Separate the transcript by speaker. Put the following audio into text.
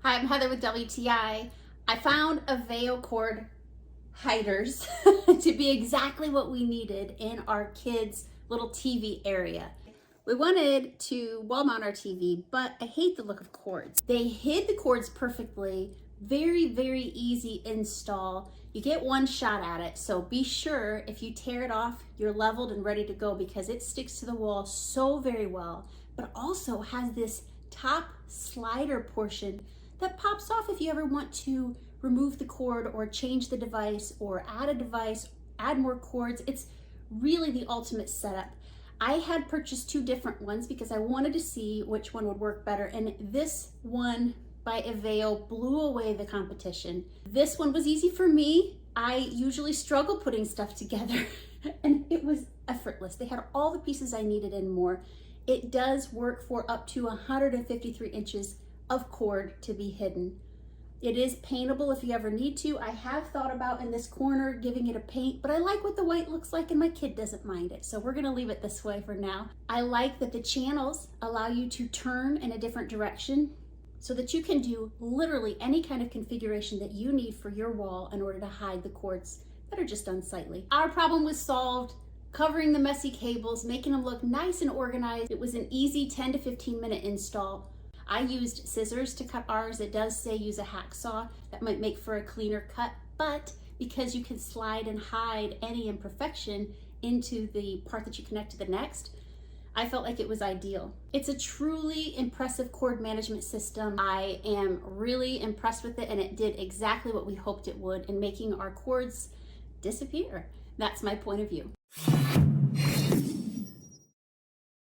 Speaker 1: Hi, I'm Heather with WTI. I found EVEO cord hiders to be exactly what we needed in our kids' little TV area. We wanted to wall mount our TV, but I hate the look of cords. They hid the cords perfectly, very easy install. You get one shot at it, so be sure if you tear it off, you're leveled and ready to go because it sticks to the wall so very well, but also has this top slider portion that pops off if you ever want to remove the cord or change the device or add a device, add more cords. It's really the ultimate setup. I had purchased two different ones because I wanted to see which one would work better, and this one by EVEO blew away the competition. This one was easy for me. I usually struggle putting stuff together and it was effortless. They had all the pieces I needed and more. It does work for up to 153 inches of cord to be hidden. It is paintable if you ever need to. I have thought about in this corner giving it a paint, but I like what the white looks like and my kid doesn't mind it. So we're gonna leave it this way for now. I like that the channels allow you to turn in a different direction so that you can do literally any kind of configuration that you need for your wall in order to hide the cords that are just unsightly. Our problem was solved. Covering the messy cables, making them look nice and organized. It was an easy 10 to 15 minute install. I used scissors to cut ours. It does say use a hacksaw. That might make for a cleaner cut, but because you can slide and hide any imperfection into the part that you connect to the next, I felt like it was ideal. It's a truly impressive cord management system. I am really impressed with it, and it did exactly what we hoped it would in making our cords disappear. That's my point of view.